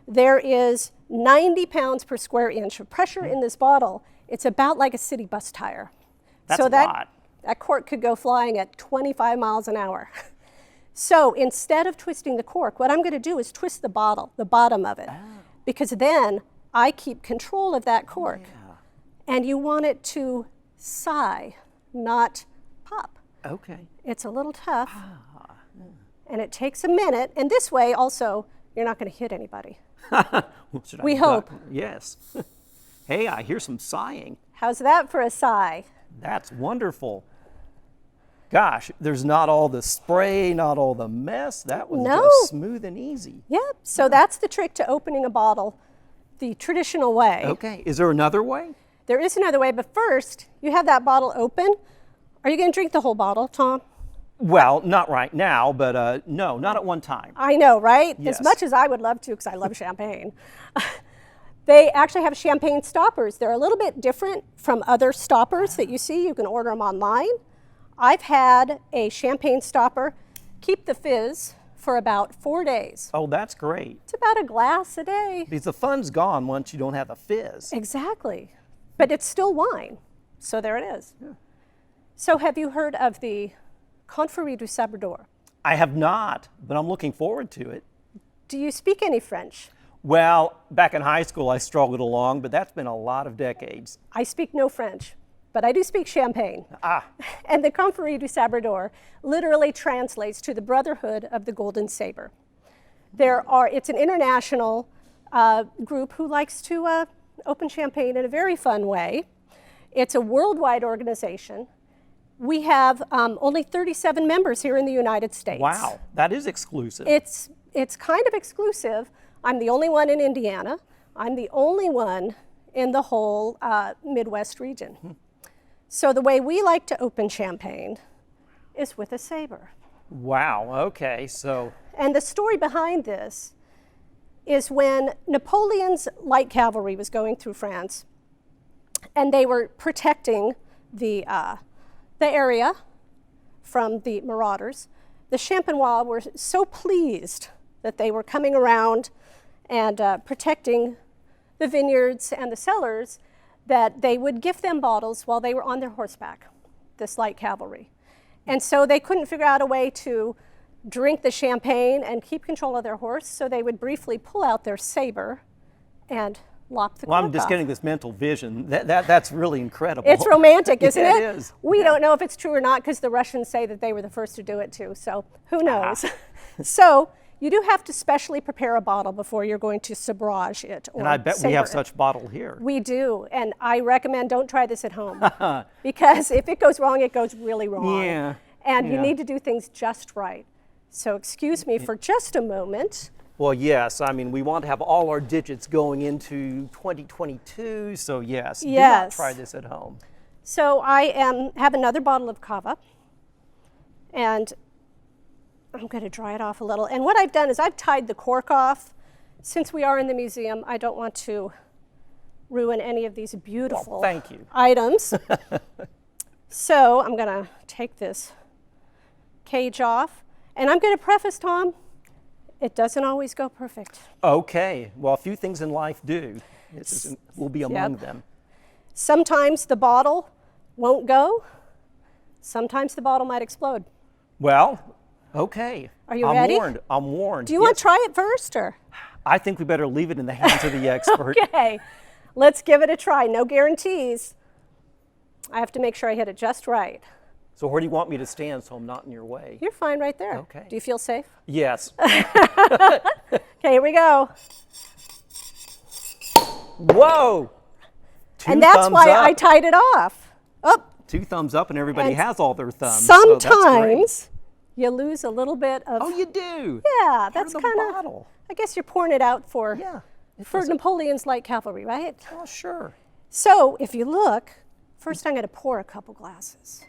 There is 90 pounds per square inch of pressure in this bottle. It's about like a city bus tire. That's so a lot. That cork could go flying at 25 miles an hour. So instead of twisting the cork, what I'm going to do is twist the bottle, the bottom of it, because then I keep control of that cork. And you want it to sigh, not pop. Okay. It's a little tough, and it takes a minute. And this way, also, you're not going to hit anybody. We hope. Yes. Hey, I hear some sighing. How's that for a sigh? That's wonderful. Gosh, there's not all the spray, not all the mess. That was just smooth and easy. Yep. So that's the trick to opening a bottle the traditional way. Okay. Is there another way? There is another way, but first, you have that bottle open. Are you going to drink the whole bottle, Tom? Well, not right now, but no, not at one time. I know, right? Yes. As much as I would love to, because I love champagne. They actually have champagne stoppers. They're a little bit different from other stoppers that you see. You can order them online. I've had a champagne stopper keep the fizz for about 4 days. Oh, that's great. It's about a glass a day. Because the fun's gone once you don't have a fizz. Exactly. But it's still wine. So there it is. Yeah. So have you heard of the Confrérie du Sabrador? I have not, but I'm looking forward to it. Do you speak any French? Well, back in high school I struggled along, but that's been a lot of decades. I speak no French, but I do speak champagne. Ah. And the Confrérie du Sabrador literally translates to the Brotherhood of the Golden Saber. It's an international group who likes to open champagne in a very fun way. It's a worldwide organization. We have only 37 members here in the United States. Wow, that is exclusive. It's kind of exclusive. I'm the only one in Indiana. I'm the only one in the whole Midwest region. So the way we like to open champagne is with a saber. Wow, okay, so. And the story behind this is when Napoleon's light cavalry was going through France and they were protecting the area from the marauders, the Champenois were so pleased that they were coming around and protecting the vineyards and the cellars that they would gift them bottles while they were on their horseback, this light cavalry. And so they couldn't figure out a way to drink the champagne and keep control of their horse, so they would briefly pull out their saber and lop the cork I'm just off. getting this mental vision. That's really incredible. It's romantic, isn't it? It is. We don't know if it's true or not because the Russians say that they were the first to do it too, so who knows? So you do have to specially prepare a bottle before you're going to sabrage it. Or and I bet we have such bottle here. We do, and I recommend don't try this at home because if it goes wrong, it goes really wrong. Yeah. And you need to do things just right. So excuse me for just a moment. Well, yes, I mean, we want to have all our digits going into 2022, so yes, do not try this at home. So I have another bottle of cava, and I'm going to dry it off a little. And what I've done is I've tied the cork off. Since we are in the museum, I don't want to ruin any of these beautiful items. So I'm going to take this cage off. And I'm going to preface, Tom, it doesn't always go perfect. Okay. Well, a few things in life do. This will be among them. Sometimes the bottle won't go. Sometimes the bottle might explode. Well, okay. Are you ready? I'm warned. Do you want to try it first, or? I think we better leave it in the hands of the expert. Okay. Let's give it a try. No guarantees. I have to make sure I hit it just right. So where do you want me to stand so I'm not in your way? You're fine right there. Okay. Do you feel safe? Yes. Okay, here we go. Whoa! And that's why I tied it off. Oh. 2 thumbs up and everybody has all their thumbs. Sometimes you lose a little bit of... Oh, you do? Yeah, that's kind of... I guess you're pouring it out for Napoleon's light cavalry, right? Oh, sure. So if you look, first I'm going to pour a couple glasses.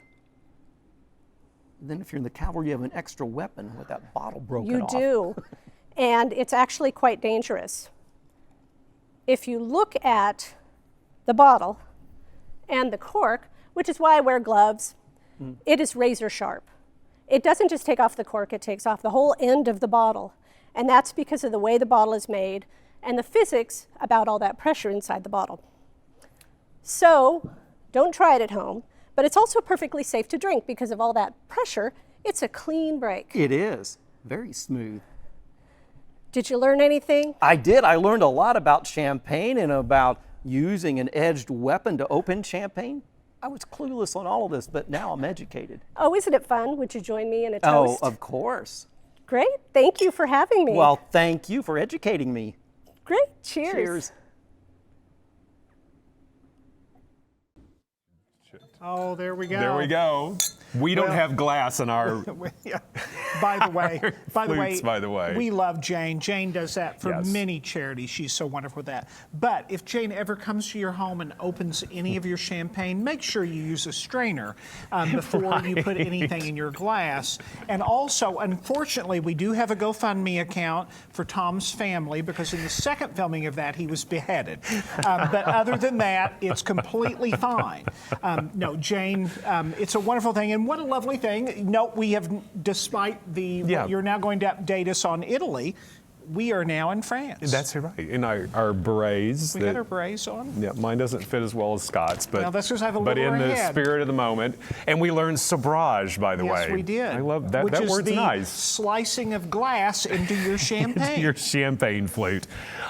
Then if you're in the cavalry, you have an extra weapon with that bottle broken off. You do. and it's actually quite dangerous. If you look at the bottle and the cork, which is why I wear gloves, it is razor sharp. It doesn't just take off the cork, it takes off the whole end of the bottle. And that's because of the way the bottle is made and the physics about all that pressure inside the bottle. So don't try it at home, but it's also perfectly safe to drink because of all that pressure. It's a clean break. It is. Very smooth. Did you learn anything? I did. I learned a lot about champagne and about using an edged weapon to open champagne. I was clueless on all of this, but now I'm educated. Oh, isn't it fun? Would you join me in a toast? Oh, of course. Great. Thank you for having me. Well, thank you for educating me. Great. Cheers. Cheers. Oh, there we go. There we go. We don't have glass in our By the way, way. we love Jane. Jane does that for Yes. many charities. She's so wonderful with that. But if Jane ever comes to your home and opens any of your champagne, make sure you use a strainer before you put anything in your glass. And also, unfortunately, we do have a GoFundMe account for Tom's family because in the second filming of that, he was beheaded. But other than that, it's completely fine. No, Jane, it's a wonderful thing. And what a lovely thing. No, we have, despite you're now going to update us on Italy, we are now in France. That's right. In our berets. We got our berets on. Yeah, mine doesn't fit as well as Scott's, but Well, that's because I have a but little in the head. spirit of the moment, and we learned sabrage, by the way. Yes, we did. I love that. Which That is word's the nice. slicing of glass into your champagne. Your champagne flute.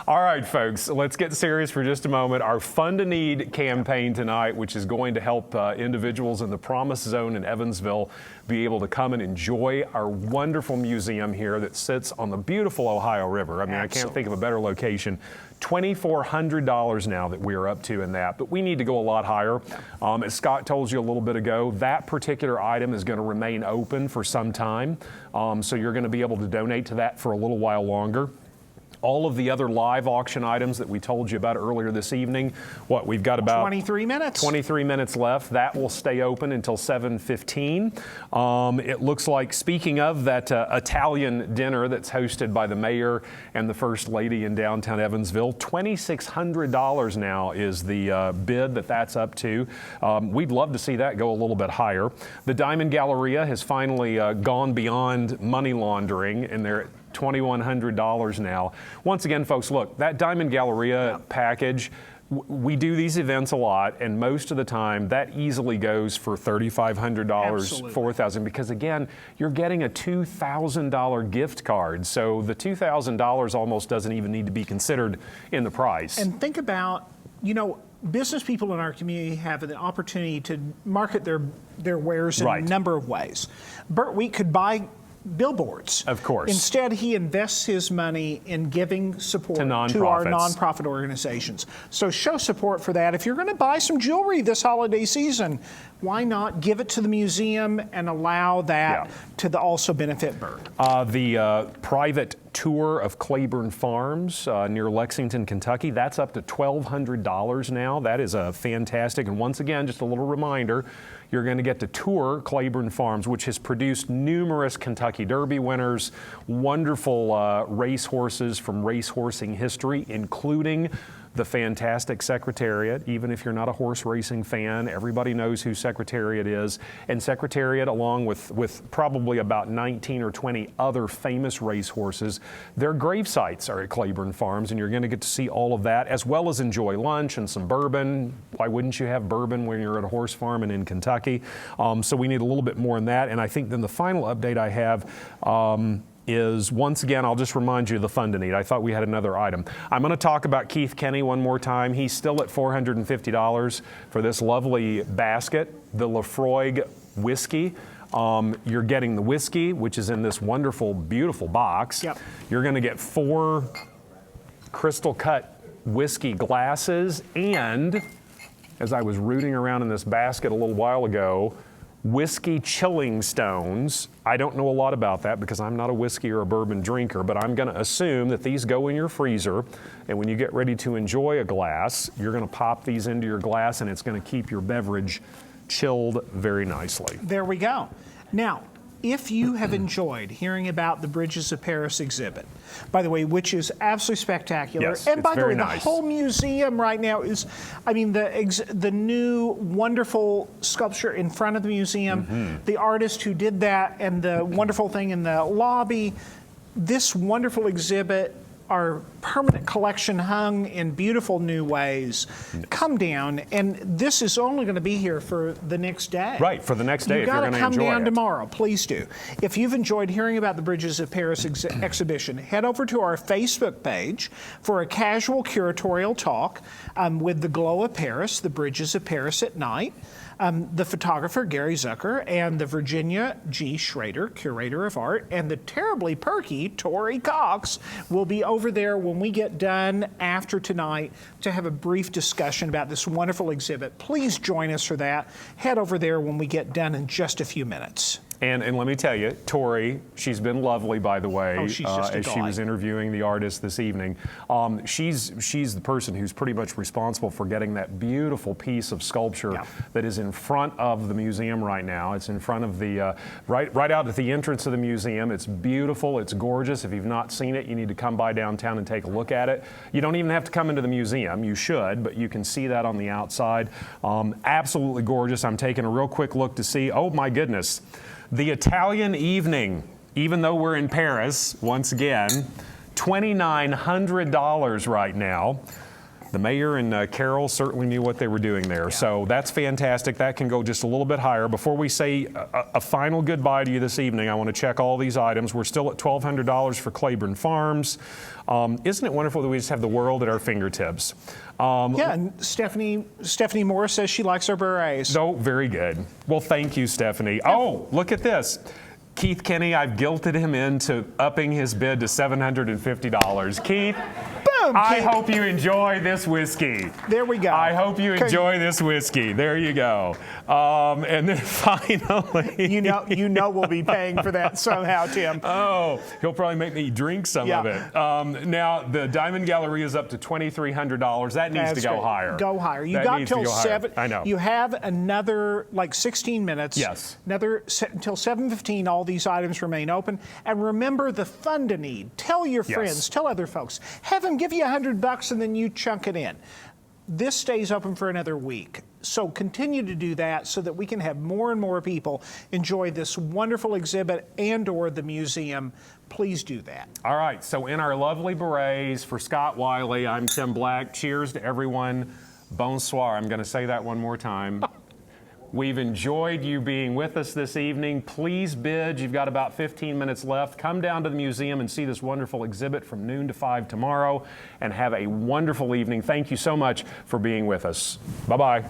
All right, folks, let's get serious for just a moment. Our Fund to Need campaign tonight, which is going to help individuals in the Promise Zone in Evansville be able to come and enjoy our wonderful museum here that sits on the beautiful Ohio River. I mean, I can't think of a better location. $2,400 now that we are up to in that, but we need to go a lot higher. As Scott told you a little bit ago, that particular item is going to remain open for some time, so you're going to be able to donate to that for a little while longer. All of the other live auction items that we told you about earlier this evening, we've got about 23 minutes. 23 minutes left. That will stay open until 7:15. It looks like, speaking of that Italian dinner that's hosted by the mayor and the first lady in downtown Evansville, $2,600 now is the bid that's up to. We'd love to see that go a little bit higher. The Diamond Galleria has finally gone beyond money laundering, and they're at $2,100 now. Once again, folks, look, that Diamond Galleria package, we do these events a lot, and most of the time that easily goes for $3,500, $4,000, because again, you're getting a $2,000 gift card. So the $2,000 almost doesn't even need to be considered in the price. And think about, business people in our community have an opportunity to market their wares in a number of ways. Burt Wheat could buy billboards. Of course. Instead, he invests his money in giving support to our nonprofit organizations. So show support for that. If you're going to buy some jewelry this holiday season, why not give it to the museum and allow that to also benefit Burt? The private tour of Claiborne Farms near Lexington, Kentucky, that's up to $1,200 now. That is a fantastic. And once again, just a little reminder, you're going to get to tour Claiborne Farms, which has produced numerous Kentucky Derby winners, wonderful racehorses from racehorsing history, including the fantastic Secretariat. Even if you're not a horse racing fan, everybody knows who Secretariat is. And Secretariat, along with probably about 19 or 20 other famous racehorses, their grave sites are at Claiborne Farms, and you're going to get to see all of that, as well as enjoy lunch and some bourbon. Why wouldn't you have bourbon when you're at a horse farm and in Kentucky? So we need a little bit more in that. And I think then the final update I have is, once again, I'll just remind you of the Fund to Need. I thought we had another item. I'm going to talk about Keith Kenny one more time. He's still at $450 for this lovely basket, the Lafroig whiskey. You're getting the whiskey, which is in this wonderful, beautiful box. You're going to get 4 crystal cut whiskey glasses, and as I was rooting around in this basket a little while ago, whiskey chilling stones. I don't know a lot about that because I'm not a whiskey or a bourbon drinker, but I'm going to assume that these go in your freezer, and when you get ready to enjoy a glass, you're going to pop these into your glass, and it's going to keep your beverage chilled very nicely. There we go. Now, if you have enjoyed hearing about the Bridges of Paris exhibit, by the way, which is absolutely spectacular, Yes, and it's by the way, very nice. the whole museum right now is, I mean, the new wonderful sculpture in front of the museum, the artist who did that, and the wonderful thing in the lobby, this wonderful exhibit, our permanent collection hung in beautiful new ways. Come down, and this is only going to be here for the next day. Right, for the next day if you're going to enjoy it. You got to come down tomorrow, please do. If you've enjoyed hearing about the Bridges of Paris exhibition, head over to our Facebook page for a casual curatorial talk with the Glow of Paris, the Bridges of Paris at night. The photographer, Gary Zuercher, and the Virginia G. Schrader, curator of art, and the terribly perky Tori Cox will be over there when we get done after tonight to have a brief discussion about this wonderful exhibit. Please join us for that. Head over there when we get done in just a few minutes. And let me tell you, Tori, she's been lovely, by the way, Oh, she's just a as she delight. was interviewing the artist this evening. She's the person who's pretty much responsible for getting that beautiful piece of sculpture that is in front of the museum right now. It's in front of the, right out at the entrance of the museum. It's beautiful, it's gorgeous. If you've not seen it, you need to come by downtown and take a look at it. You don't even have to come into the museum. You should, but you can see that on the outside. Absolutely gorgeous. I'm taking a real quick look to see, oh my goodness. The Italian evening, even though we're in Paris, once again, $2,900 right now. The mayor and Carol certainly knew what they were doing there. So that's fantastic. That can go just a little bit higher. Before we say a final goodbye to you this evening, I want to check all these items. We're still at $1,200 for Claiborne Farms. Isn't it wonderful that we just have the world at our fingertips? Yeah, and Stephanie Moore says she likes our berets. Oh, very good. Well, thank you, Stephanie. Oh, look at this. Keith Kenny, I've guilted him into upping his bid to $750. Keith, Boom, I Keith. hope you enjoy this whiskey. There we go. I hope you enjoy this whiskey. There you go. And then finally, you know we'll be paying for that somehow, Tim. Oh, he'll probably make me drink some of it. Now the Diamond Gallery is up to $2,300. That needs to go higher. Go higher. You That got needs to till go higher. 7. I know. You have another like 16 minutes. Yes. Another until 7:15. All these items remain open. And remember the fund a need. Tell your friends. Tell other folks. Have them give you $100 and then you chunk it in. This stays open for another week. So continue to do that so that we can have more and more people enjoy this wonderful exhibit and or the museum. Please do that. All right, so in our lovely berets for Scott Wylie, I'm Tim Black. Cheers to everyone. Bonsoir. I'm going to say that one more time. We've enjoyed you being with us this evening. Please bid. You've got about 15 minutes left. Come down to the museum and see this wonderful exhibit from noon to 5 tomorrow and have a wonderful evening. Thank you so much for being with us. Bye-bye.